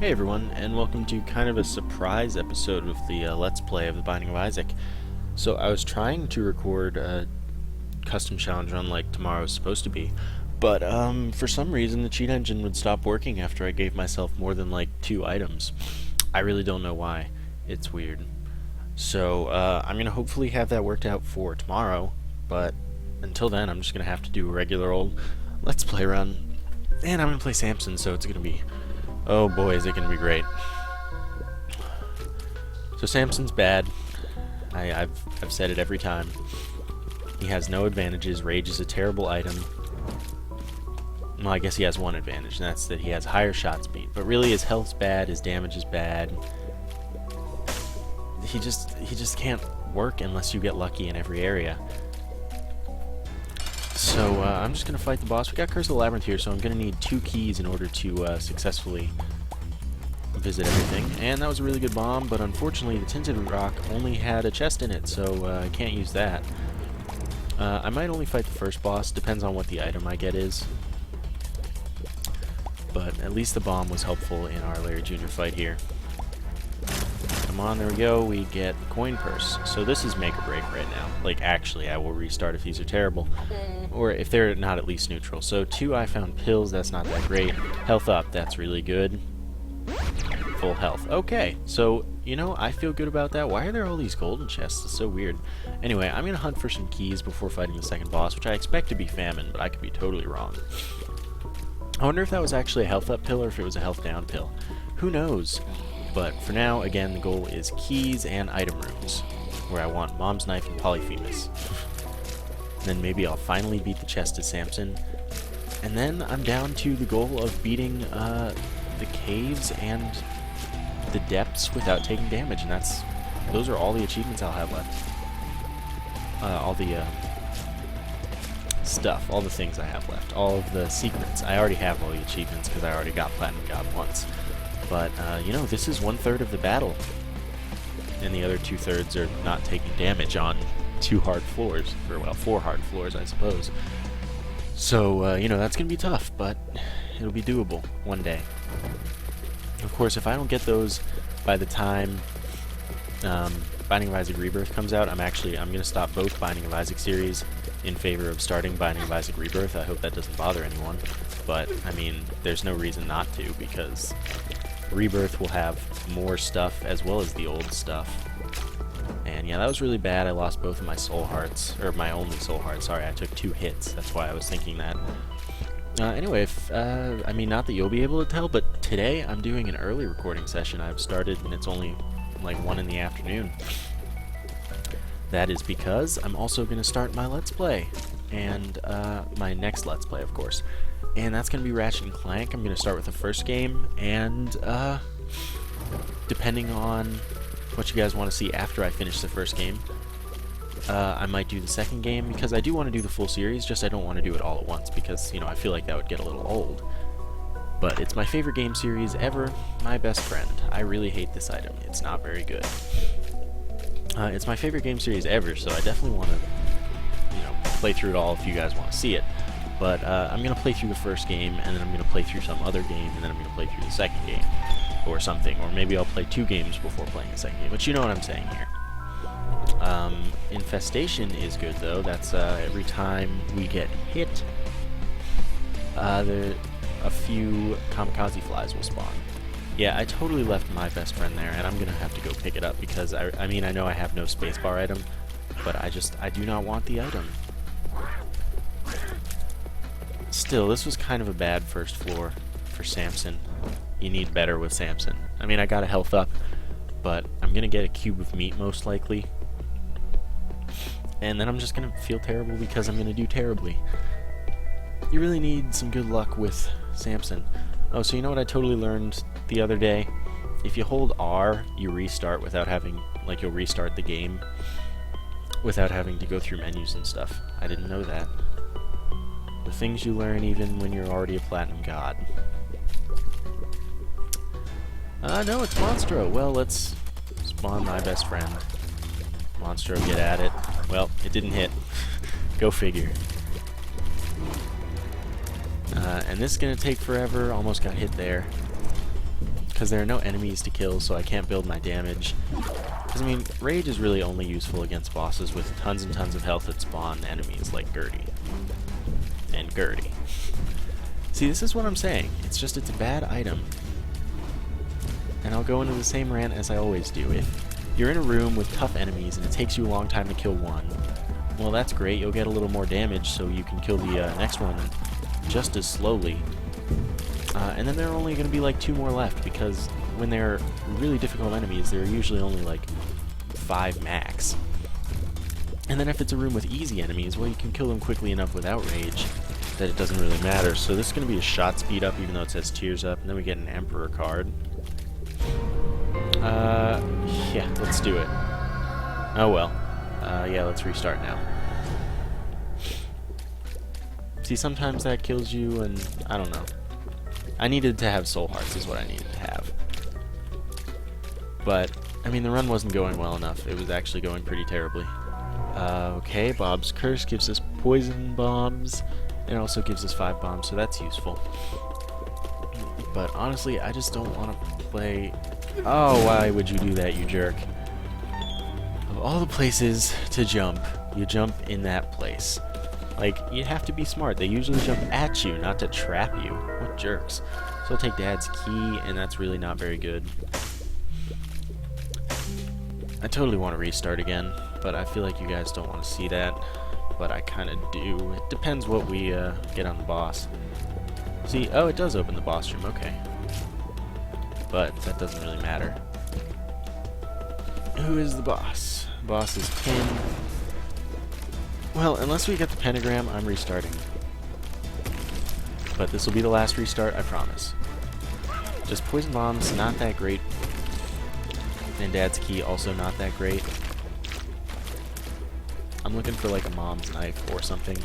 Hey everyone, and welcome to kind of a surprise episode of the Let's Play of The Binding of Isaac. So I was trying to record a custom challenge run like tomorrow's supposed to be, but for some reason the cheat engine would stop working after I gave myself more than like 2 items. I really don't know why. It's weird. So I'm going to hopefully have that worked out for tomorrow, but until then I'm just going to have to do a regular old Let's Play run. And I'm going to play Samson, so it's going to be... oh boy, is it going to be great. So Samson's bad. I've said it every time. He has no advantages. Rage is a terrible item. Well, I guess he has one advantage, and that's that he has higher shot speed. But really, his health's bad, his damage is bad. He just can't work unless you get lucky in every area. So I'm just going to fight the boss. We got Curse of the Labyrinth here, so I'm going to need 2 keys in order to successfully visit everything. And that was a really good bomb, but unfortunately the Tinted Rock only had a chest in it, so I can't use that. I might only fight the first boss, depends on what the item I get is. But at least the bomb was helpful in our Larry Jr. fight here. Come on, there we go, we get the coin purse. So this is make or break right now. Like, actually, I will restart if these are terrible. Or if they're not at least neutral. So 2 I found pills, that's not that great. Health up, that's really good. Full health. Okay, so, you know, I feel good about that. Why are there all these golden chests? It's so weird. Anyway, I'm going to hunt for some keys before fighting the second boss, which I expect to be famine, but I could be totally wrong. I wonder if that was actually a health up pill or if it was a health down pill. Who knows? But for now, again, the goal is keys and item rooms, where I want Mom's Knife and Polyphemus. Then maybe I'll finally beat the chest of Samson. And then I'm down to the goal of beating the caves and the depths without taking damage, and those are all the achievements I'll have left. All the stuff, all the things I have left, all of the secrets. I already have all the achievements because I already got Platinum God once. But, you know, this is 1/3 of the battle. And the other 2/3 are not taking damage on 2 hard floors. Or, well, 4 hard floors, I suppose. So, you know, that's going to be tough, but it'll be doable one day. Of course, if I don't get those by the time Binding of Isaac Rebirth comes out, I'm going to stop both Binding of Isaac series in favor of starting Binding of Isaac Rebirth. I hope that doesn't bother anyone. But, I mean, there's no reason not to, because Rebirth will have more stuff as well as the old stuff. And yeah, that was really bad. I lost both of my soul hearts, or my only soul heart. Sorry, I took 2 hits. That's why I was thinking that. Anyway, I mean, not that you'll be able to tell, but today I'm doing an early recording session. I've started, and it's only like 1 in the afternoon. That is because I'm also going to start my Let's Play, and my next Let's Play, of course. And that's going to be Ratchet & Clank. I'm going to start with the first game, and depending on what you guys want to see after I finish the first game, I might do the second game, because I do want to do the full series, just I don't want to do it all at once, because, you know, I feel like that would get a little old. But it's my favorite game series ever, my best friend. I really hate this item. It's not very good. It's my favorite game series ever, so I definitely want to, you know, play through it all if you guys want to see it. But I'm going to play through the first game, and then I'm going to play through some other game, and then I'm going to play through the second game, or something. Or maybe I'll play 2 games before playing the second game, but you know what I'm saying here. Infestation is good, though. That's every time we get hit, a few kamikaze flies will spawn. Yeah, I totally left my best friend there, and I'm going to have to go pick it up, because, I mean, I know I have no spacebar item, but I do not want the item. Still, this was kind of a bad first floor for Samson. You need better with Samson. I mean, I got a health up, but I'm going to get a cube of meat most likely. And then I'm just going to feel terrible because I'm going to do terribly. You really need some good luck with Samson. Oh, so you know what I totally learned the other day? If you hold R, you restart without having, like, you'll restart the game without having to go through menus and stuff. I didn't know that. The things you learn even when you're already a Platinum God. No, it's Monstro. Well, let's spawn my best friend. Monstro, get at it. Well, it didn't hit. Go figure. And this is going to take forever. Almost got hit there. because there are no enemies to kill, so I can't build my damage. Because, I mean, rage is really only useful against bosses with tons and tons of health that spawn enemies like Gertie. And Gertie. See, this is what I'm saying. It's just, it's a bad item. And I'll go into the same rant as I always do. If you're in a room with tough enemies and it takes you a long time to kill one, well, that's great. You'll get a little more damage so you can kill the next one just as slowly. And then there are only going to be like 2 more left, because when they're really difficult enemies, there are usually only like 5 max. And then if it's a room with easy enemies, well, you can kill them quickly enough without rage that it doesn't really matter. So this is going to be a shot speed up, even though it says tears up. And then we get an Emperor card. Yeah, let's do it. Oh well. Yeah, let's restart now. See, sometimes that kills you, and I don't know. I needed to have soul hearts is what I needed to have. But, I mean, the run wasn't going well enough. It was actually going pretty terribly. Okay, Bob's Curse gives us poison bombs, and it also gives us 5 bombs, so that's useful. But honestly, I just don't want to play... Oh, why would you do that, you jerk? Of all the places to jump, you jump in that place. Like, you have to be smart. They usually jump at you, not to trap you. What jerks. So I'll take Dad's key, and that's really not very good. I totally want to restart again, but I feel like you guys don't want to see that. But I kind of do. It depends what we get on the boss. See, oh, it does open the boss room, okay. But that doesn't really matter. Who is the boss? The boss is Pin. Well, unless we get the pentagram, I'm restarting. But this will be the last restart, I promise. Just poison bombs, not that great. And Dad's key, also not that great. I'm looking for like a mom's knife or something.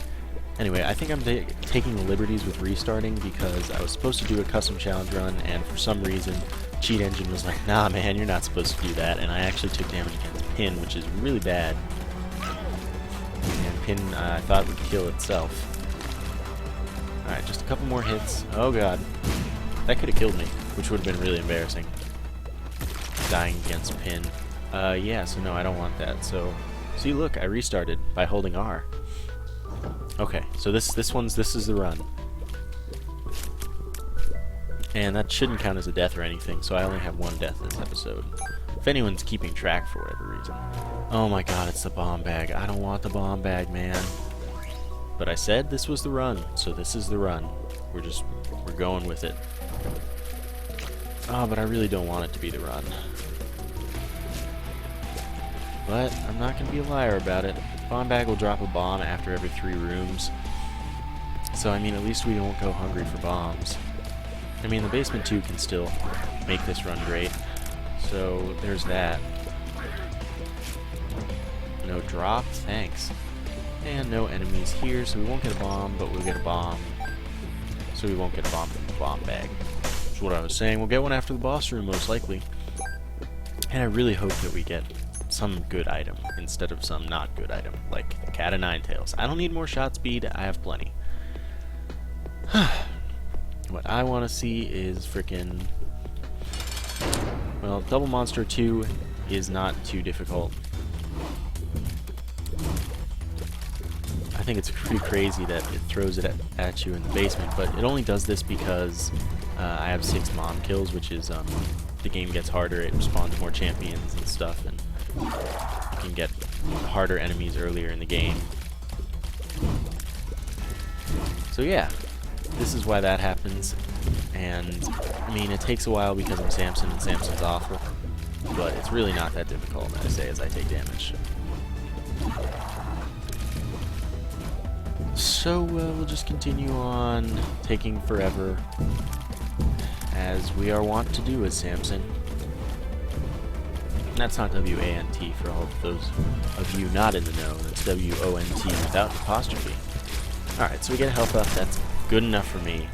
Anyway, I think I'm taking the liberties with restarting because I was supposed to do a custom challenge run, and for some reason, Cheat Engine was like, nah man, you're not supposed to do that, and I actually took damage against Pin, which is really bad. And Pin, I thought would kill itself. Alright, just a couple more hits. Oh god. That could have killed me, which would have been really embarrassing. Dying against Pin. Yeah, so no, I don't want that. So, see, look, I restarted by holding R. Okay, so this is the run. And that shouldn't count as a death or anything, so I only have 1 death this episode. If anyone's keeping track for whatever reason. Oh my god, it's the bomb bag. I don't want the bomb bag, man. But I said this was the run, so this is the run. We're going with it. Oh, but I really don't want it to be the run. But I'm not going to be a liar about it. Bomb bag will drop a bomb after every 3 rooms. So, I mean, at least we won't go hungry for bombs. I mean, the basement 2 can still make this run great. So, there's that. No drop, thanks. And no enemies here, so we won't get a bomb, but we'll get a bomb. So we won't get a bomb from the bomb bag. That's what I was saying. We'll get one after the boss room, most likely. And I really hope that we get some good item instead of some not good item, like the Cat of Nine Tails. I don't need more shot speed, I have plenty. What I want to see is frickin'... Well, Double Monster 2 is not too difficult. I think it's pretty crazy that it throws it at you in the basement, but it only does this because I have 6 mom kills, which is, the game gets harder, it spawns more champions and stuff, and you can get harder enemies earlier in the game. So yeah, this is why that happens, and I mean, it takes a while because I'm Samson and Samson's awful, but it's really not that difficult, I say, as I take damage. So we'll just continue on taking forever, as we are wont to do as Samson. That's not W-A-N-T for all of those of you not in the know. That's W-O-N-T without an apostrophe. Alright, so we get a health up. That's good enough for me.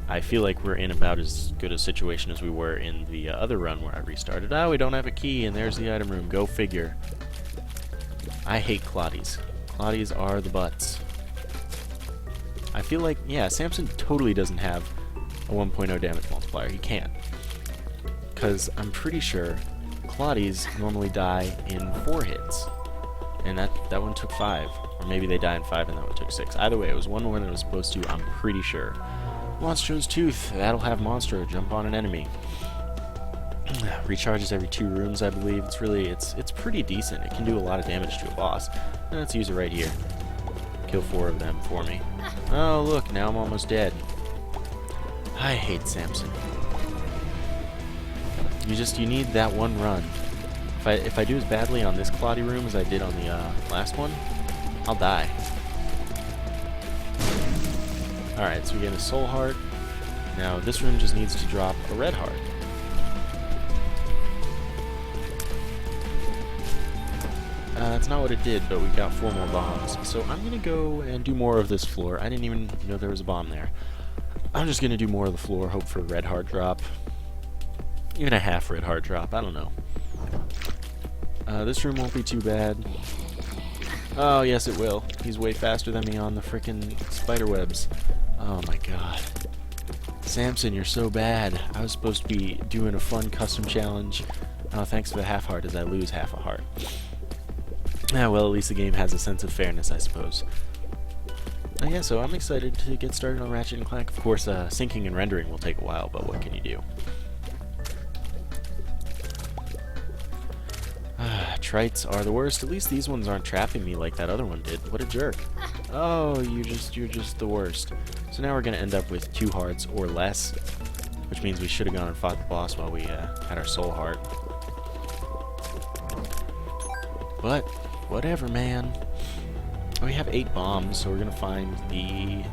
I feel like we're in about as good a situation as we were in the other run where I restarted. Oh, we don't have a key, and there's the item room. Go figure. I hate Claudies. Claudies are the butts. I feel like, yeah, Samson totally doesn't have a 1.0 damage multiplier. He can't. because I'm pretty sure Claudies normally die in 4 hits. And that one took 5. Or maybe they die in 5 and that one took 6. Either way, it was one more than it was supposed to, I'm pretty sure. Monstro's Tooth. That'll have Monstro jump on an enemy. Recharges every 2 rooms, I believe. It's pretty decent. It can do a lot of damage to a boss. And let's use it right here. Kill 4 of them for me. Oh, look, now I'm almost dead. I hate Samson. You need that one run. If I do as badly on this Claudia room as I did on the last one, I'll die. Alright, so we get a soul heart. Now this room just needs to drop a red heart. That's not what it did, but we got 4 more bombs. So I'm gonna go and do more of this floor. I didn't even know there was a bomb there. I'm just gonna do more of the floor, hope for a red heart drop. Even a half red heart drop, I don't know. This room won't be too bad. Oh, yes it will. He's way faster than me on the frickin' spider webs. Oh my god. Samson, you're so bad. I was supposed to be doing a fun custom challenge. Oh, thanks for the half heart as I lose half a heart. Yeah, well, at least the game has a sense of fairness, I suppose. Yeah, so I'm excited to get started on Ratchet & Clank. Of course, syncing and rendering will take a while, but what can you do? Trites are the worst. At least these ones aren't trapping me like that other one did. What a jerk. Oh, you're just the worst. So now we're going to end up with 2 hearts or less, which means we should have gone and fought the boss while we had our soul heart. But, whatever, man. We have 8 bombs, so we're going to find the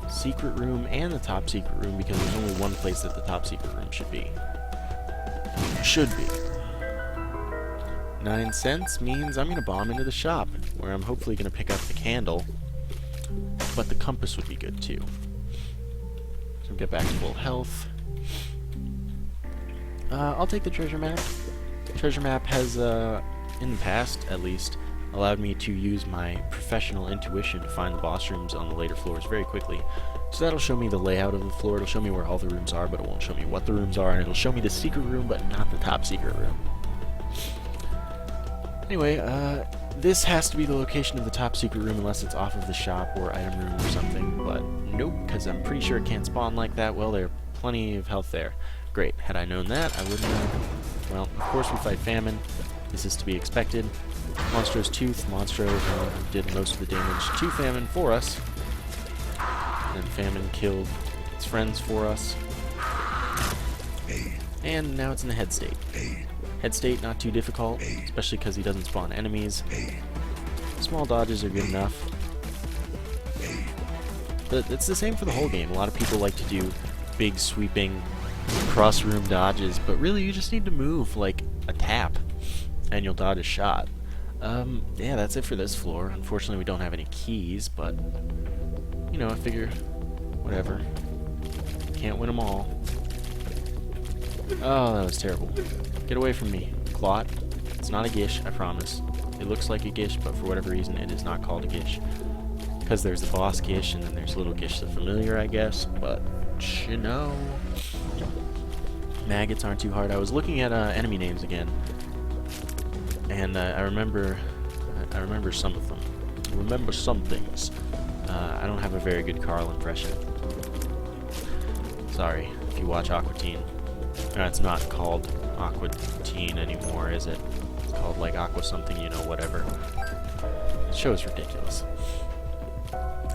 secret room and the top secret room because there's only one place that the top secret room should be. Should be. 9 cents means I'm going to bomb into the shop, where I'm hopefully going to pick up the candle, but the compass would be good too. So get back to full health. I'll take the treasure map. The treasure map has, in the past at least, allowed me to use my professional intuition to find the boss rooms on the later floors very quickly. So that'll show me the layout of the floor, it'll show me where all the rooms are, but it won't show me what the rooms are, and it'll show me the secret room, but not the top secret room. Anyway, this has to be the location of the top secret room unless it's off of the shop or item room or something, but nope, because I'm pretty sure it can't spawn like that. Well, there are plenty of health there. Great, had I known that, I wouldn't have... Well, of course we fight Famine. This is to be expected. Monstro's Tooth. Monstro did most of the damage to Famine for us. And Famine killed its friends for us. And now it's in the head state. Head state, not too difficult, especially because he doesn't spawn enemies. Small dodges are good enough. But it's the same for the whole game. A lot of people like to do big, sweeping, cross-room dodges, but really you just need to move like a tap, and you'll dodge a shot. Yeah, that's it for this floor. Unfortunately, we don't have any keys, but, you know, I figure, whatever. Can't win them all. Oh, that was terrible. Get away from me, Clot. It's not a gish, I promise. It looks like a gish, but for whatever reason, it is not called a gish. Because there's the boss gish, and then there's little gish the familiar, I guess, but, you know. Maggots aren't too hard. I was looking at enemy names again, and I remember some of them. Remember some things. I don't have a very good Carl impression. Sorry, if you watch Aqua Teen. It's not called Aqua Teen anymore, is it? It's called like Aqua something, you know, whatever. The show's ridiculous.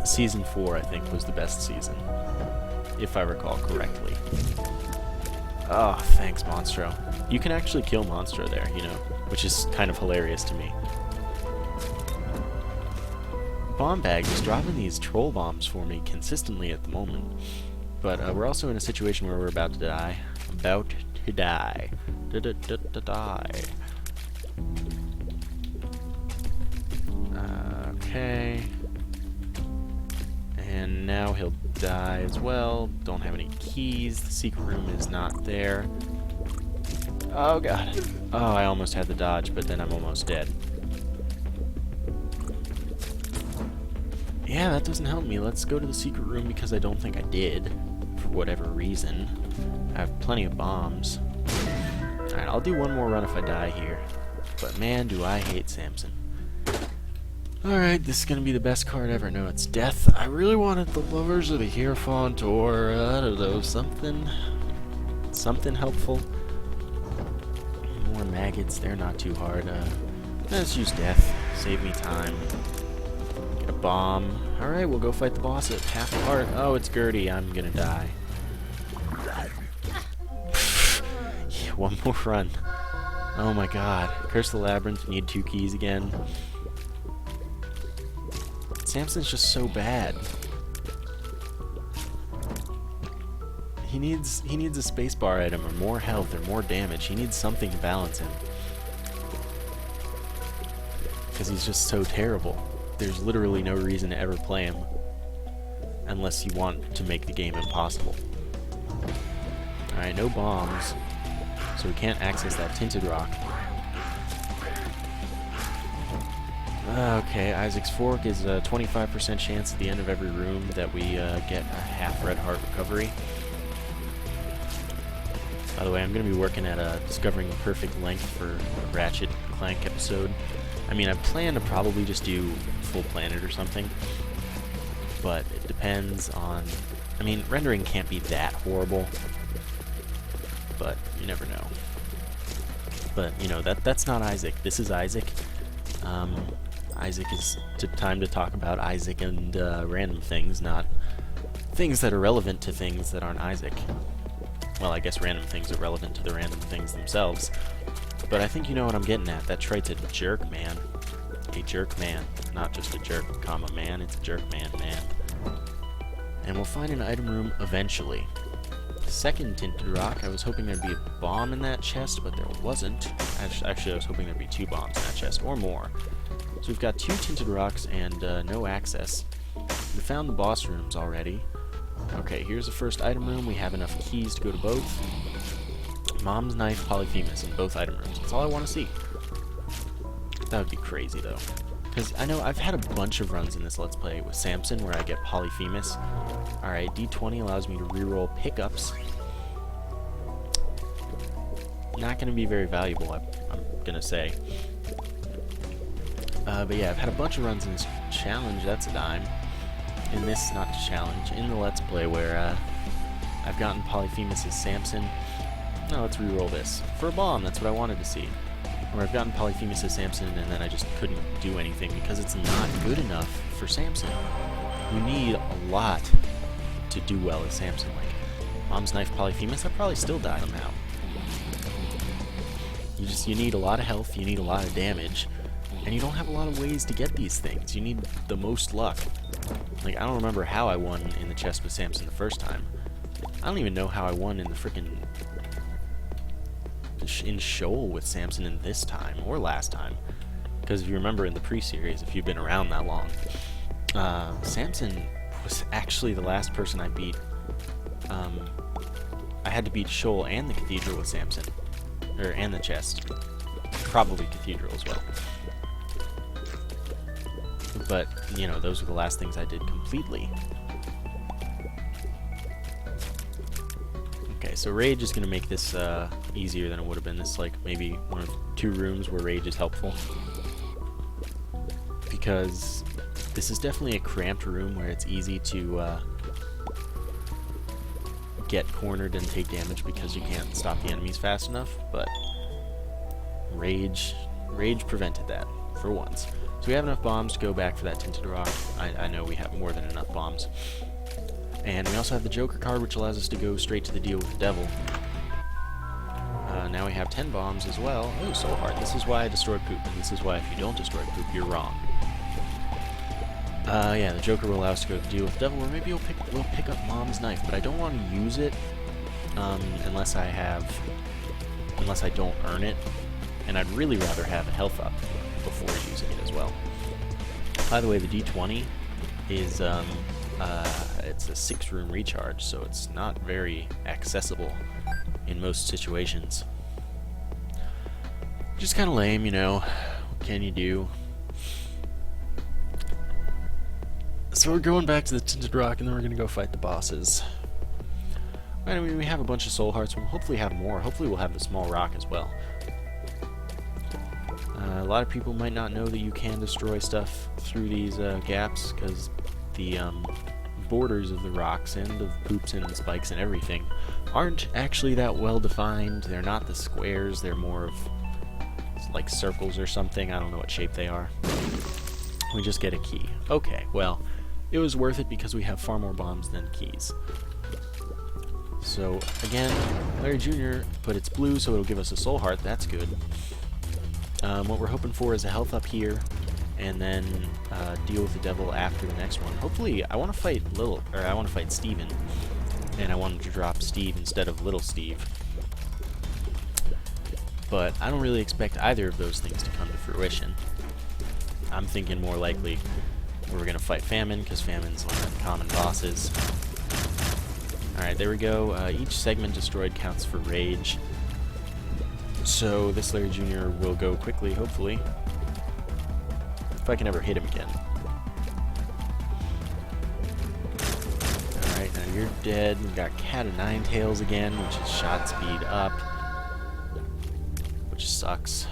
Season 4, I think, was the best season, if I recall correctly. Oh, thanks, Monstro. You can actually kill Monstro there, you know, which is kind of hilarious to me. Bomb Bag is dropping these troll bombs for me consistently at the moment. But we're also in a situation where we're about to die. About to die. Die. Okay. And now he'll die as well. Don't have any keys. The secret room is not there. Oh god. Oh, I almost had the dodge, but then I'm almost dead. Yeah, that doesn't help me. Let's go to the secret room because I don't think I did. For whatever reason. I have plenty of bombs. Alright, I'll do one more run if I die here. But man, do I hate Samson. Alright, this is going to be the best card ever. No, it's Death. I really wanted the Lovers of the Hierophant, or, I don't know, something helpful. More maggots, they're not too hard. Let's use Death. Save me time. Get a bomb. Alright, we'll go fight the boss at half a heart. Oh, it's Gertie. I'm gonna die. Yeah, one more run. Oh my god. Curse the Labyrinth. Need 2 keys again. Samson's just so bad. He needs a spacebar item or more health or more damage. He needs something to balance him. Because he's just so terrible. There's literally no reason to ever play him. Unless you want to make the game impossible. Alright, no bombs. So we can't access that tinted rock. Okay, Isaac's Fork is a 25% chance at the end of every room that we get a half red heart recovery. By the way, I'm going to be working at discovering the perfect length for a Ratchet & Clank episode. I mean, I plan to probably just do full planet or something, but it depends on... I mean, rendering can't be that horrible, but you never know. But, you know, that's not Isaac. This is Isaac. Isaac is time to talk about Isaac and random things, not things that are relevant to things that aren't Isaac. Well, I guess random things are relevant to the random things themselves. But I think you know what I'm getting at. That trait's a jerk man. A jerk man. Not just a jerk, comma, man. It's a jerk man, man. And we'll find an item room eventually. Second tinted rock, I was hoping there'd be a bomb in that chest, but there wasn't. Actually, I was hoping there'd be 2 bombs in that chest, or more. So we've got 2 tinted rocks and no access. We found the boss rooms already. Okay, here's the first item room. We have enough keys to go to both. Mom's Knife, Polyphemus in both item rooms. That's all I want to see. That would be crazy, though. Because I know I've had a bunch of runs in this Let's Play with Samson where I get Polyphemus. Alright, D20 allows me to reroll pickups. Not going to be very valuable, I'm going to say. But yeah, I've had a bunch of runs in this challenge. That's a dime. In this, not challenge, in the Let's Play where I've gotten Polyphemus as Samson. No, let's reroll this. For a bomb, that's what I wanted to see. Or I've gotten Polyphemus as Samson and then I just couldn't do anything because it's not good enough for Samson. You need a lot to do well as Samson. Like, Mom's Knife Polyphemus, I'd probably still die somehow. You need a lot of health, you need a lot of damage, and you don't have a lot of ways to get these things. You need the most luck. Like, I don't remember how I won in the chest with Samson the first time. I don't even know how I won in the frickin' in Shoal with Samson in this time, or last time. Because if you remember in the pre-series, if you've been around that long, Samson was actually the last person I beat. I had to beat Shoal and the Cathedral with Samson. And the chest. Probably Cathedral as well. But, you know, those were the last things I did completely. Okay, so Rage is going to make this easier than it would have been. This is like maybe one of 2 rooms where Rage is helpful. Because this is definitely a cramped room where it's easy to get cornered and take damage because you can't stop the enemies fast enough, but Rage prevented that, for once. So we have enough bombs to go back for that tinted rock. I know we have more than enough bombs. And we also have the Joker card, which allows us to go straight to the deal with the devil. Now we have 10 bombs as well. Oh, Soul Heart. This is why I destroyed Poop, and this is why if you don't destroy Poop, you're wrong. Yeah, the Joker will allow us to go to the deal with the devil, or maybe we'll pick up Mom's Knife, but I don't want to use it unless I don't earn it, and I'd really rather have a health up before using it as well. By the way, the D20 is it's a 6-room recharge, so it's not very accessible in most situations. Just kind of lame, you know. What can you do? So we're going back to the Tinted Rock, and then we're going to go fight the bosses. I mean, we have a bunch of soul hearts. We'll hopefully have more. Hopefully we'll have the small rock as well. A lot of people might not know that you can destroy stuff through these gaps, because the borders of the rocks and of poops and spikes and everything aren't actually that well defined. They're not the squares, they're more of like circles or something. I don't know what shape they are. We just get a key. Okay, well, it was worth it because we have far more bombs than keys. So, again, Larry Jr., but it's blue, so it'll give us a soul heart. That's good. What we're hoping for is a health up here, and then deal with the devil after the next one. Hopefully, I want to fight I want to fight Steven, and I wanted to drop Steve instead of Little Steve. But I don't really expect either of those things to come to fruition. I'm thinking more likely we're going to fight Famine, because Famine's one of the common bosses. Alright, there we go. Each segment destroyed counts for rage. So this Larry Jr. will go quickly, hopefully. If I can ever hit him again. Alright, now you're dead. We've got Cat of Nine Tails again, which is shot speed up. Which sucks.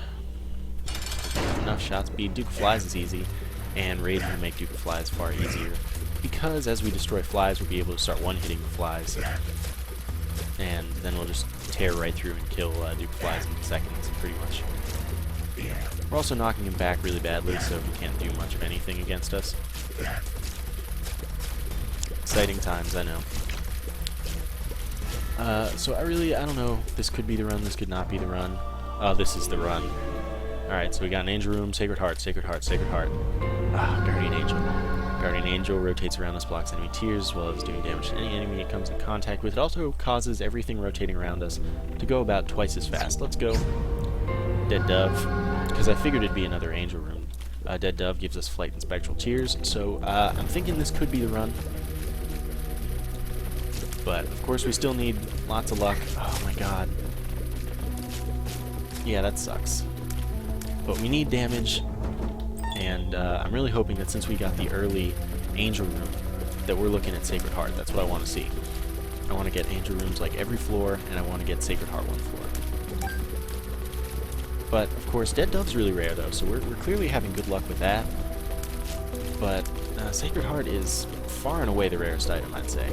Enough shot speed. Duke of Flies is easy. And Rage will make Duke of Flies far easier. Because as we destroy flies, we'll be able to start one-hitting the flies. And then we'll just tear right through and kill Duke of Flies in seconds, pretty much. We're also knocking him back really badly, so he can't do much of anything against us. Exciting times, I know. So I don't know. This could be the run, this could not be the run. Oh, this is the run. Alright, so we got an Angel Room, Sacred Heart, Sacred Heart, Sacred Heart. Ah, Guardian Angel. Guardian Angel rotates around us, blocks enemy tears, as well as doing damage to any enemy it comes in contact with. It also causes everything rotating around us to go about twice as fast. Let's go. Dead Dove, because I figured it'd be another Angel Room. Dead Dove gives us Flight and Spectral Tears, so I'm thinking this could be the run. But, of course, we still need lots of luck. Oh my god. Yeah, that sucks. But we need damage. And I'm really hoping that since we got the early Angel Room, that we're looking at Sacred Heart. That's what I want to see. I want to get Angel Rooms like every floor, and I want to get Sacred Heart one floor. But, of course, Dead Dove's really rare, though, so we're clearly having good luck with that. But Sacred Heart is far and away the rarest item, I'd say.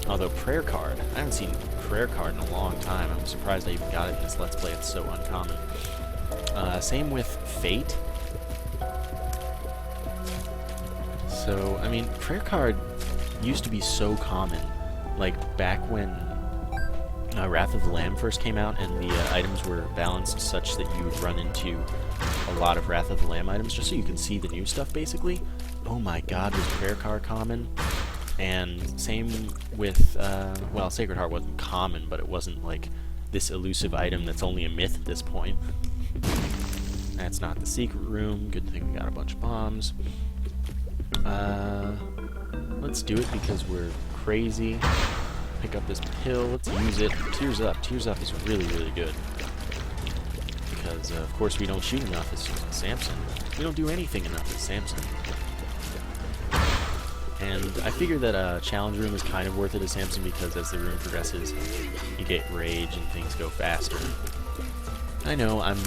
Although Prayer Card, I haven't seen Prayer Card in a long time. I'm surprised I even got it in this Let's Play. It's so uncommon. Same with Fate. So, I mean, Prayer Card used to be so common. Like, back when Wrath of the Lamb first came out and the items were balanced such that you would run into a lot of Wrath of the Lamb items just so you can see the new stuff, basically. Oh my god, was Prayer Card common? And same with, well, Sacred Heart wasn't common, but it wasn't, like, this elusive item that's only a myth at this point. That's not the secret room. Good thing we got a bunch of bombs. Let's do it because we're crazy. Pick up this pill. Let's use it. Tears Up. Tears Up is really, really good. Because, of course, we don't shoot enough as Samson. We don't do anything enough as Samson. And I figure that a challenge room is kind of worth it as Samson because as the room progresses, you get rage and things go faster. I know I'm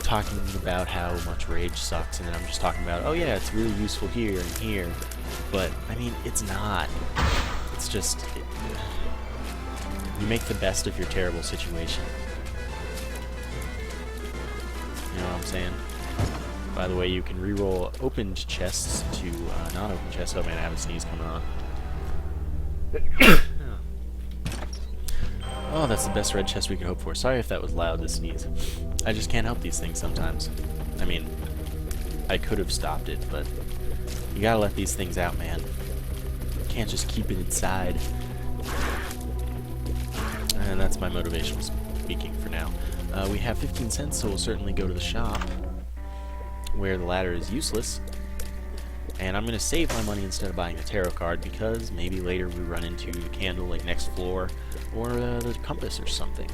talking about how much rage sucks, and then I'm just talking about, oh yeah, it's really useful here and here, but I mean, it's not. It's just, you make the best of your terrible situation. You know what I'm saying? By the way, you can reroll opened chests to non-open chests. Oh man, I have a sneeze coming on. Oh, that's the best red chest we could hope for. Sorry if that was loud, this sneeze. I just can't help these things sometimes. I mean, I could have stopped it, but you gotta let these things out, man. You can't just keep it inside. And that's my motivational speaking for now. We have 15 cents, so we'll certainly go to the shop, where the ladder is useless. And I'm going to save my money instead of buying the tarot card, because maybe later we run into the candle, like next floor, or the compass or something.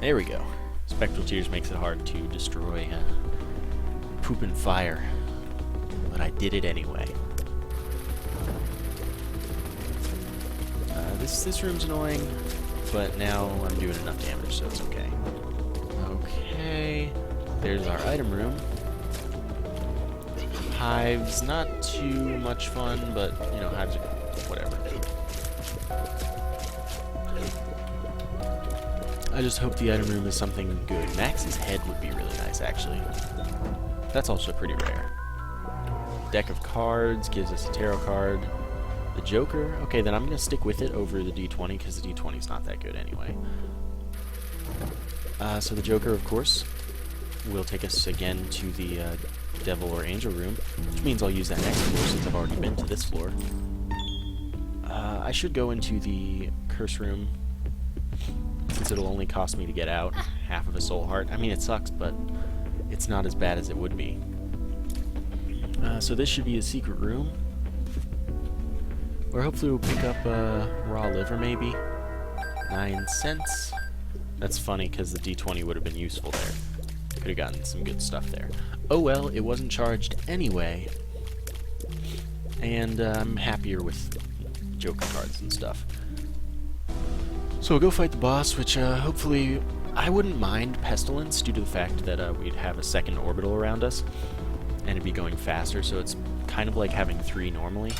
There we go. Spectral Tears makes it hard to destroy poop and fire, but I did it anyway. this room's annoying, but now I'm doing enough damage, so it's okay. Okay, there's our item room. Hives, not too much fun, but, you know, hives are whatever. I just hope the item room is something good. Max's head would be really nice, actually. That's also pretty rare. Deck of cards gives us a tarot card. The Joker, okay, then I'm going to stick with it over the D20, because the D20 is not that good anyway. So the Joker, of course, will take us again to the Devil or Angel room, which means I'll use that next floor since I've already been to this floor. I should go into the Curse room, since it'll only cost me to get out half of a soul heart. I mean, it sucks, but it's not as bad as it would be. So this should be a secret room, where hopefully we'll pick up raw liver, maybe. 9 cents. That's funny, because the D20 would have been useful there. Could have gotten some good stuff there. Oh well, it wasn't charged anyway. And I'm happier with Joker cards and stuff. So we'll go fight the boss, which hopefully I wouldn't mind Pestilence due to the fact that we'd have a second orbital around us and it'd be going faster, so it's kind of like having 3 normally.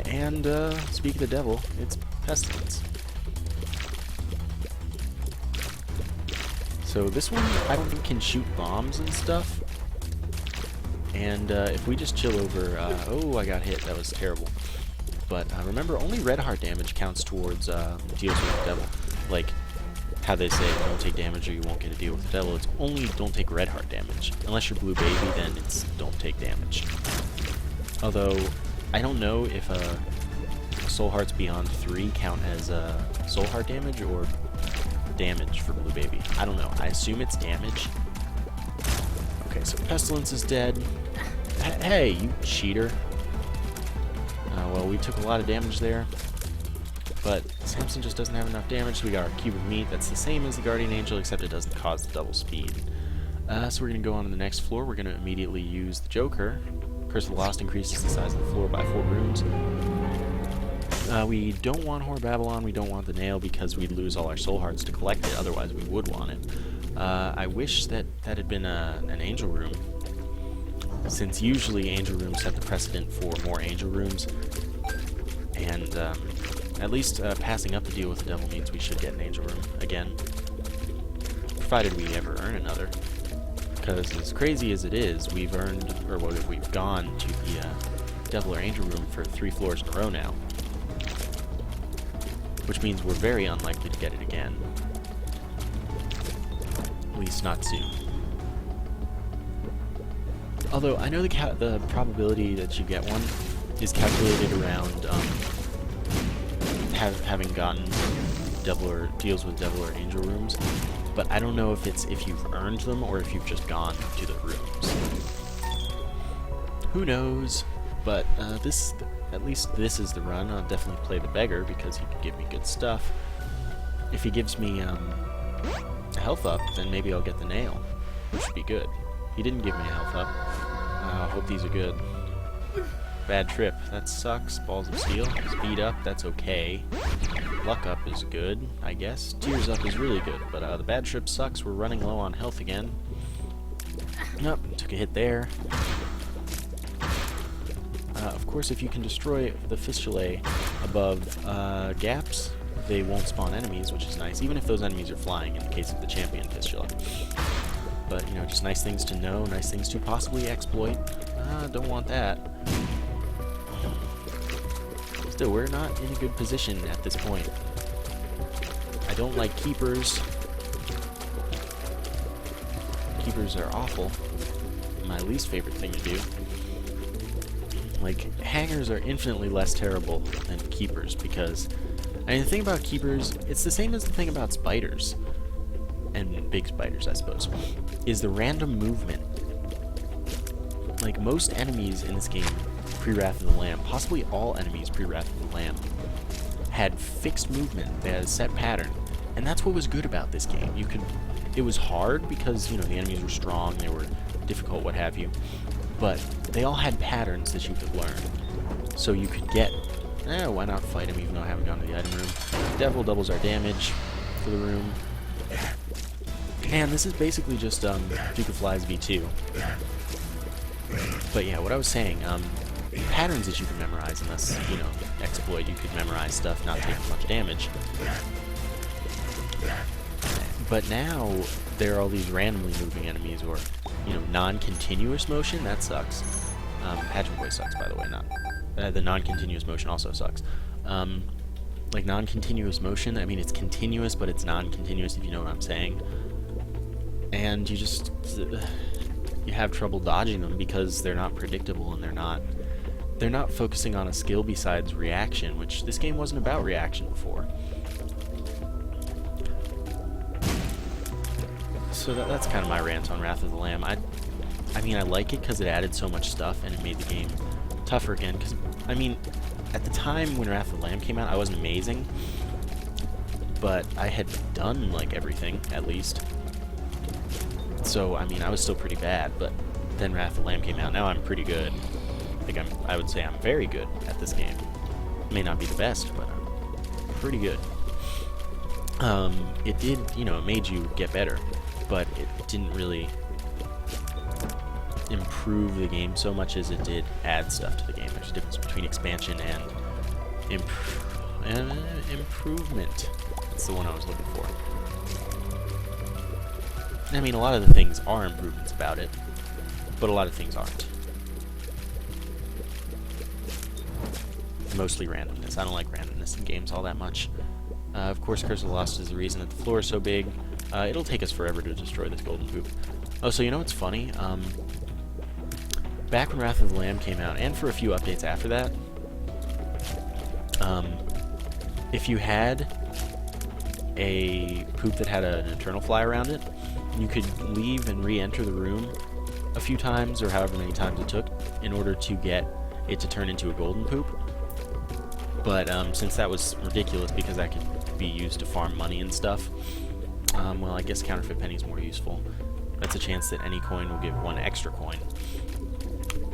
And speak of the devil, it's Pestilence. So this one I don't think can shoot bombs and stuff. And if we just chill over, oh, I got hit, that was terrible. But remember, only red heart damage counts towards deals with the devil. Like how they say, don't take damage or you won't get a deal with the devil. It's only don't take red heart damage. Unless you're blue baby, then it's don't take damage. Although, I don't know if soul hearts beyond 3 count as soul heart damage or damage for blue baby. I don't know. I assume it's damage. Okay, so Pestilence is dead. Hey, you cheater. Well, we took a lot of damage there, but Samson just doesn't have enough damage, so we got our Cube of Meat. That's the same as the Guardian Angel, except it doesn't cause the double speed. So we're going to go on to the next floor. We're going to immediately use the Joker. Curse of the Lost increases the size of the floor by 4 runes. We don't want Whore Babylon, we don't want the Nail, because we'd lose all our soul hearts to collect it, otherwise we would want it. I wish that had been an Angel room, since usually Angel rooms set the precedent for more Angel rooms, and at least passing up the deal with the devil means we should get an Angel room again, provided we ever earn another. Because as crazy as it is, we've earned, or we've gone to the Devil or Angel room for 3 floors in a row now, which means we're very unlikely to get it again. At least not soon. Although I know the probability that you get one is calculated around having gotten deals with Devil or Angel rooms, but I don't know if it's if you've earned them or if you've just gone to the rooms. Who knows? But at least this is the run. I'll definitely play the beggar because he can give me good stuff. If he gives me a health up, then maybe I'll get the nail, which would be good. He didn't give me a health up. I hope these are good. Bad trip, that sucks. Balls of steel. Speed up, that's okay. Luck up is good, I guess. Tears up is really good, but the bad trip sucks. We're running low on health again. Nope, took a hit there. Of course, if you can destroy the fistulae above gaps, they won't spawn enemies, which is nice, even if those enemies are flying in the case of the champion fistula. But, you know, just nice things to know, nice things to possibly exploit. Don't want that. Still, we're not in a good position at this point. I don't like keepers. Keepers are awful. My least favorite thing to do. Like, hangers are infinitely less terrible than keepers, because, I mean, the thing about keepers, it's the same as the thing about spiders, and big spiders, I suppose, is the random movement. Like, most enemies in this game, pre-Wrath of the Lamb, possibly all enemies pre-Wrath of the Lamb, had fixed movement, they had a set pattern, and that's what was good about this game. It was hard because, you know, the enemies were strong, they were difficult, what have you, but they all had patterns that you could learn, so you could get why not fight him even though I haven't gone to the item room. Devil doubles our damage for the room. And this is basically just Duke of Flies v2. But yeah, what I was saying, patterns that you can memorize in this, you know, exploit. You could memorize stuff, not take much damage. But now there are all these randomly moving enemies, or, you know, non-continuous motion. That sucks. Pageant voice sucks, by the way. Not the non-continuous motion also sucks. Like non-continuous motion. I mean, it's continuous, but it's non-continuous. If you know what I'm saying. And you just you have trouble dodging them because they're not predictable, and they're not focusing on a skill besides reaction, which this game wasn't about reaction before. So that's kind of my rant on Wrath of the Lamb. I mean, I like it because it added so much stuff and it made the game tougher again. Because, I mean, at the time when Wrath of the Lamb came out, I wasn't amazing, but I had done, like, everything, at least. So, I mean, I was still pretty bad, but then Wrath of the Lamb came out. Now I'm pretty good. I would say I'm very good at this game. May not be the best, but I'm pretty good. It did, you know, it made you get better, but it didn't really improve the game so much as it did add stuff to the game. There's a difference between expansion and improvement. That's the one I was looking for. I mean, a lot of the things are improvements about it, but a lot of things aren't. Mostly randomness. I don't like randomness in games all that much. Of course, Curse of the Lost is the reason that the floor is so big. It'll take us forever to destroy this golden poop. Oh, so you know what's funny? Back when Wrath of the Lamb came out, and for a few updates after that, if you had a poop that had an eternal fly around it, you could leave and re-enter the room a few times, or however many times it took, in order to get it to turn into a golden poop. But since that was ridiculous because that could be used to farm money and stuff, well, I guess counterfeit penny is more useful. That's a chance that any coin will give one extra coin.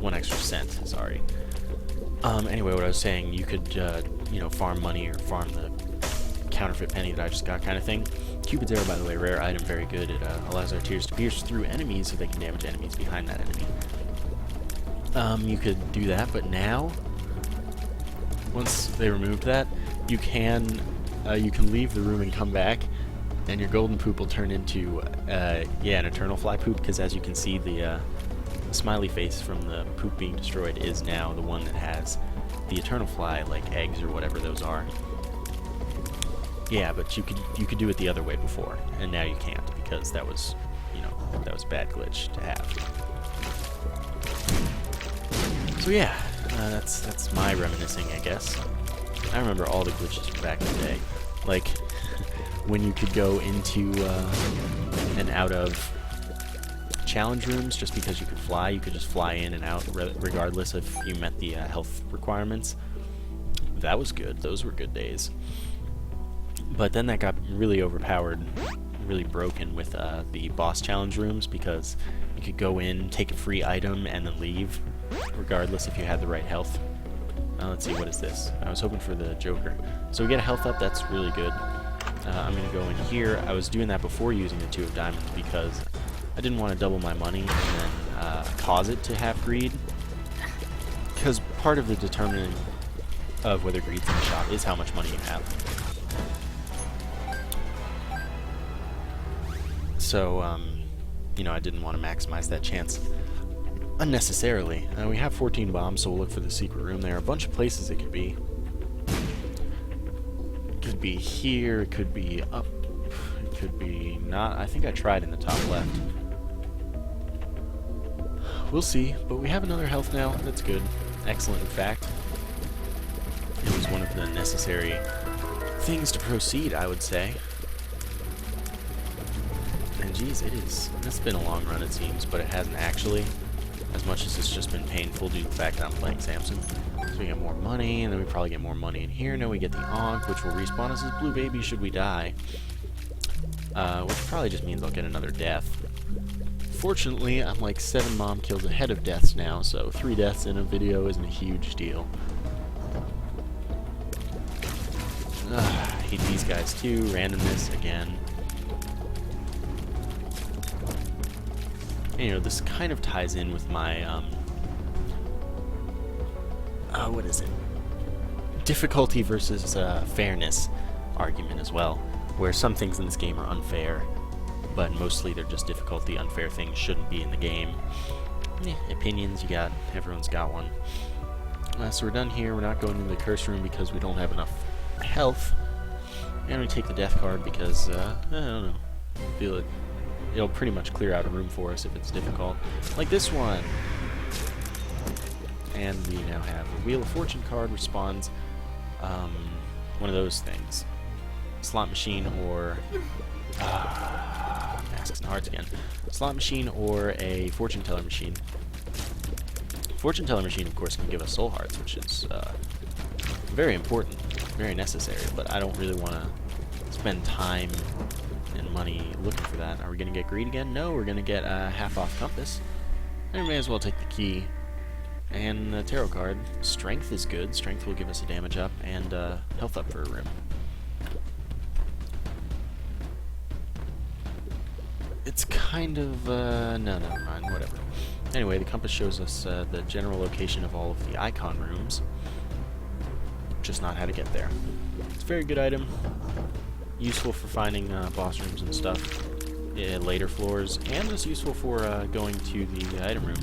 1 extra cent, sorry. Anyway, what I was saying, you could, you know, farm money or farm the counterfeit penny that I just got, kind of thing. Cupid's Arrow, by the way, rare item, very good. It allows our tears to pierce through enemies so they can damage enemies behind that enemy. You could do that, but now, once they removed that, you can leave the room and come back, and your golden poop will turn into, yeah, an eternal fly poop, because as you can see, the smiley face from the poop being destroyed is now the one that has the eternal fly, like eggs or whatever those are. Yeah, but you could do it the other way before, and now you can't, because that was, you know, that was a bad glitch to have. So yeah, that's my reminiscing, I guess. I remember all the glitches from back in the day, like when you could go into and out of challenge rooms just because you could fly. You could just fly in and out regardless if you met the health requirements. That was good. Those were good days. But then that got really overpowered, really broken with the boss challenge rooms, because you could go in, take a free item, and then leave, regardless if you had the right health. Let's see, what is this? I was hoping for the Joker. So we get a health up, that's really good. I'm going to go in here. I was doing that before using the 2 of Diamonds because I didn't want to double my money and then cause it to have greed. Because part of the determining of whether greed's in the shop is how much money you have. So, you know, I didn't want to maximize that chance unnecessarily. We have 14 bombs, so we'll look for the secret room. There are a bunch of places it could be. It could be here, it could be up, it could be not. I think I tried in the top left. We'll see, but we have another health now. That's good. Excellent, in fact. It was one of the necessary things to proceed, I would say. And geez, it's been a long run, it seems, but it hasn't actually, as much as it's just been painful due to the fact that I'm playing Samson. So we get more money, and then we probably get more money in here. Now we get the Ankh, which will respawn us as Blue Baby should we die. Which probably just means I'll get another death. Fortunately, I'm like 7 mom kills ahead of deaths now, so 3 deaths in a video isn't a huge deal. I hate these guys too. Randomness again. And, you know, this kind of ties in with my, what is it? Difficulty versus fairness argument as well, where some things in this game are unfair, but mostly they're just difficulty. Unfair things shouldn't be in the game. Opinions, everyone's got one. So we're done here. We're not going into the curse room because we don't have enough health. And we take the death card because, I don't know, I feel it'll pretty much clear out a room for us if it's difficult. Like this one! And we now have a Wheel of Fortune card, which spawns one of those things. Slot machine or... Masks and Hearts again. Slot machine or a fortune teller machine. Fortune teller machine, of course, can give us soul hearts, which is very important, very necessary, but I don't really want to spend time and money looking for that. Are we going to get greed again? No, we're going to get a half-off compass. And we may as well take the key. And the tarot card. Strength is good. Strength will give us a damage up and health up for a room. It's kind of, no, never mind, whatever. Anyway, the compass shows us the general location of all of the icon rooms, just not how to get there. It's a very good item, useful for finding boss rooms and stuff in later floors, and it's useful for going to the item room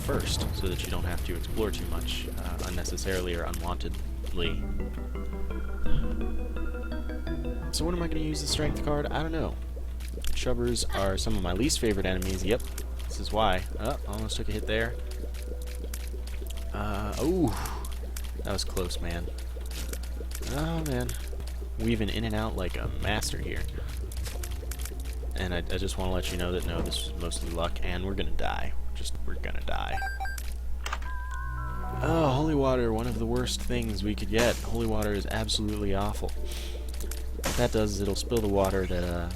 first, so that you don't have to explore too much unnecessarily or unwantedly. So when am I going to use the strength card? I don't know. Shovers are some of my least favorite enemies. Yep, this is why. Oh, almost took a hit there. Ooh, that was close, man. Oh, man. Weaving in and out like a master here. And I just want to let you know that, no, this was mostly luck, and we're gonna die. We're gonna die. Oh, holy water, one of the worst things we could get. Holy water is absolutely awful. What that does is it'll spill the water that,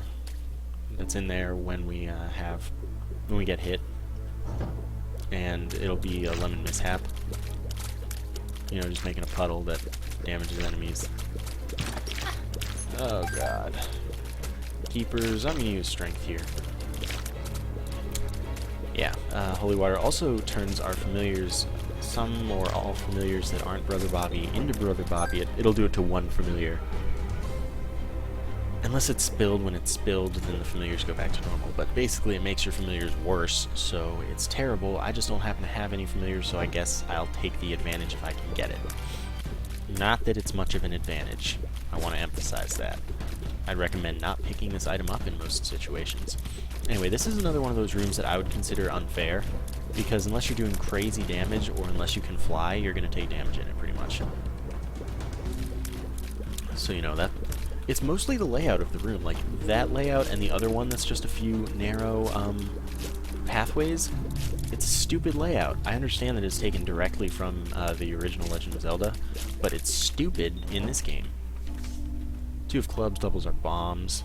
that's in there when we get hit, and it'll be a lemon mishap. You know, just making a puddle that damages enemies. Oh god. Keepers, I'm gonna use strength here. Yeah, holy water also turns our familiars, some or all familiars that aren't Brother Bobby, into Brother Bobby. It'll do it to one familiar. Unless it's spilled. When it's spilled, then the familiars go back to normal. But basically, it makes your familiars worse, so it's terrible. I just don't happen to have any familiars, so I guess I'll take the advantage if I can get it. Not that it's much of an advantage. I want to emphasize that. I'd recommend not picking this item up in most situations. Anyway, this is another one of those rooms that I would consider unfair, because unless you're doing crazy damage, or unless you can fly, you're going to take damage in it, pretty much. So, you know, it's mostly the layout of the room, like that layout and the other one that's just a few narrow pathways. It's a stupid layout. I understand that it's taken directly from the original Legend of Zelda, but it's stupid in this game. Two of clubs doubles our bombs.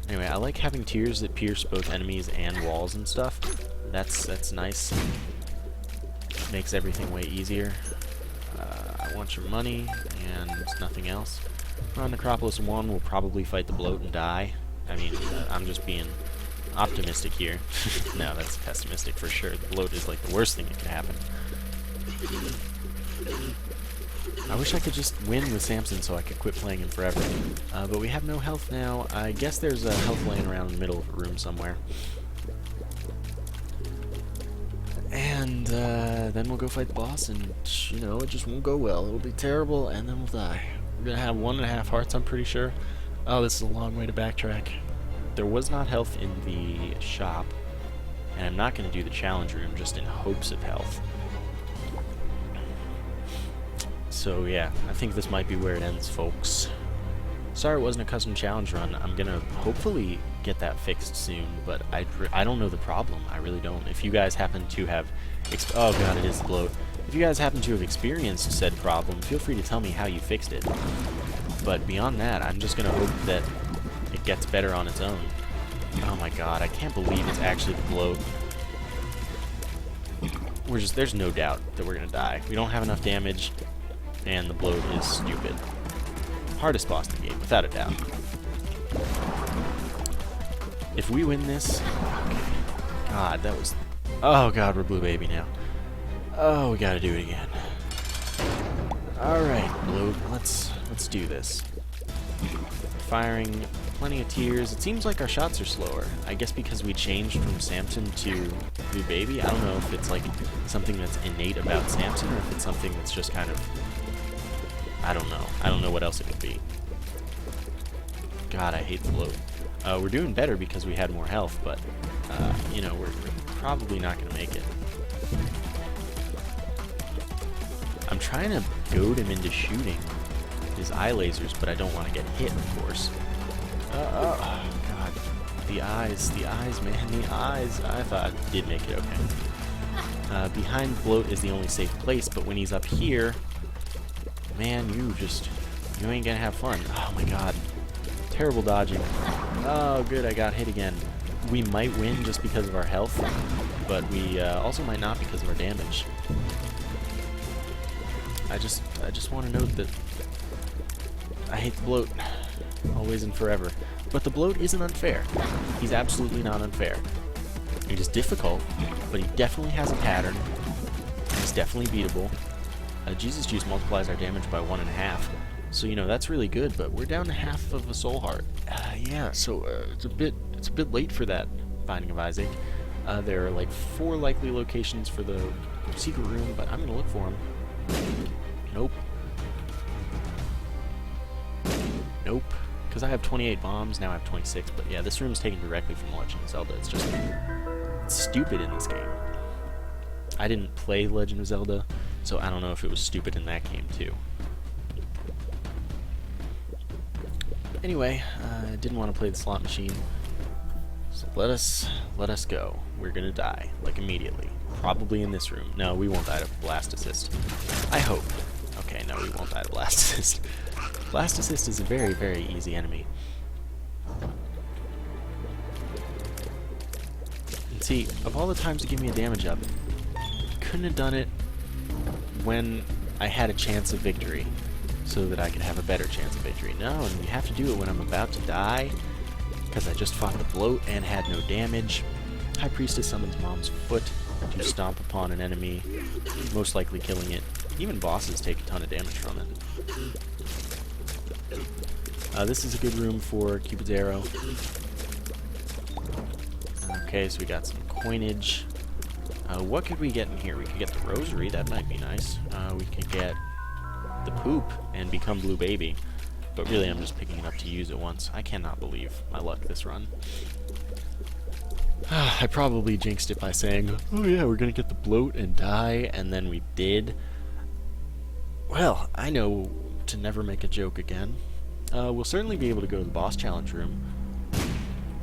Anyway, I like having tiers that pierce both enemies and walls and stuff. That's nice. Makes everything way easier. I want your money and nothing else. On Necropolis 1, we'll probably fight the bloat and die. I mean, I'm just being optimistic here. No, that's pessimistic for sure. The bloat is like the worst thing that could happen. I wish I could just win with Samson so I could quit playing him forever. But we have no health now. I guess there's a health laying around in the middle of a room somewhere. And then we'll go fight the boss, and, you know, it just won't go well. It'll be terrible, and then we'll die. We're going to have 1.5 hearts, I'm pretty sure. Oh, this is a long way to backtrack. There was not health in the shop, and I'm not going to do the challenge room just in hopes of health. So yeah, I think this might be where it ends, folks. Sorry it wasn't a custom challenge run. I'm going to hopefully get that fixed soon, but I don't know the problem. I really don't. If you guys happen to have... oh god, it is the bloat. If you guys happen to have experienced said problem, feel free to tell me how you fixed it. But beyond that, I'm just going to hope that it gets better on its own. Oh my god, I can't believe it's actually the bloat. There's no doubt that we're going to die. We don't have enough damage, and the bloat is stupid. hardest boss in the game, without a doubt. If we win this... Okay. God, that was... Oh god, we're Blue Baby now. Oh, we gotta do it again. Alright, Blue, let's do this. Firing plenty of tears. It seems like our shots are slower. I guess because we changed from Samson to Blue Baby. I don't know if it's like something that's innate about Samson or if it's something that's just kind of... I don't know. I don't know what else it could be. God, I hate the bloat. We're doing better because we had more health, but, you know, we're probably not going to make it. I'm trying to goad him into shooting his eye lasers, but I don't want to get hit, of course. Oh, God. The eyes, man, the eyes. I thought I did make it okay. Behind bloat is the only safe place, but when he's up here, man, you ain't gonna have fun. Oh, my God. Terrible dodging. Oh, good, I got hit again. We might win just because of our health, but we also might not because of our damage. I just want to note that I hate the bloat, always and forever. But the bloat isn't unfair. He's absolutely not unfair. It is difficult, but he definitely has a pattern. He's definitely beatable. Jesus Juice multiplies our damage by 1.5. So, you know, that's really good, but we're down to half of a soul heart. Yeah, so it's a bit late for that Binding of Isaac. There are like 4 likely locations for the secret room, but I'm gonna look for them. Nope. Nope. Because I have 28 bombs, now I have 26, but yeah, this room is taken directly from Legend of Zelda. It's just it's stupid in this game. I didn't play Legend of Zelda, so I don't know if it was stupid in that game too. Anyway, I didn't want to play the slot machine, so let us go. We're gonna die, like immediately. Probably in this room. No, we won't die to Blast Assist. I hope. Okay, no, we won't die to Blast Assist. Blast Assist is a very, very easy enemy. And see, of all the times to give me a damage up, couldn't have done it when I had a chance of victory, so that I could have a better chance of victory. No, and you have to do it when I'm about to die, because I just fought the bloat and had no damage. High Priestess summons Mom's Foot to stomp upon an enemy, most likely killing it. Even bosses take a ton of damage from it. This is a good room for Cupid's Arrow. Okay, so we got some coinage. What could we get in here? We could get the Rosary, that might be nice. We could get the Poop and become Blue Baby. But really, I'm just picking it up to use it once. I cannot believe my luck this run. I probably jinxed it by saying, oh yeah, we're gonna get the bloat and die, and then we did. Well, I know to never make a joke again. We'll certainly be able to go to the boss challenge room,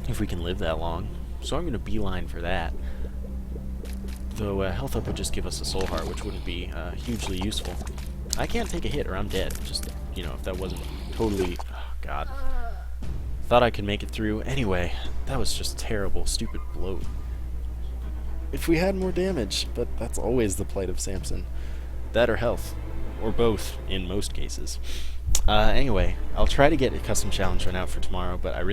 if we can live that long. So I'm gonna beeline for that. Though health up would just give us a soul heart, which wouldn't be hugely useful. I can't take a hit or I'm dead. Just, you know, if that wasn't totally... Oh, God. Thought I could make it through. Anyway, that was just terrible, stupid bloat. If we had more damage, but that's always the plight of Samson. That or health. Or both, in most cases. Anyway, I'll try to get a custom challenge run out for tomorrow, but I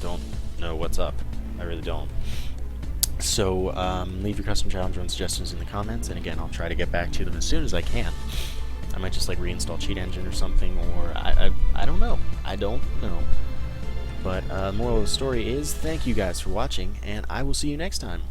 don't know what's up. I really don't. So, leave your custom challenge run suggestions in the comments, and again, I'll try to get back to them as soon as I can. I might just, like, reinstall Cheat Engine or something, or I don't know. I don't know. But, moral of the story is, thank you guys for watching, and I will see you next time.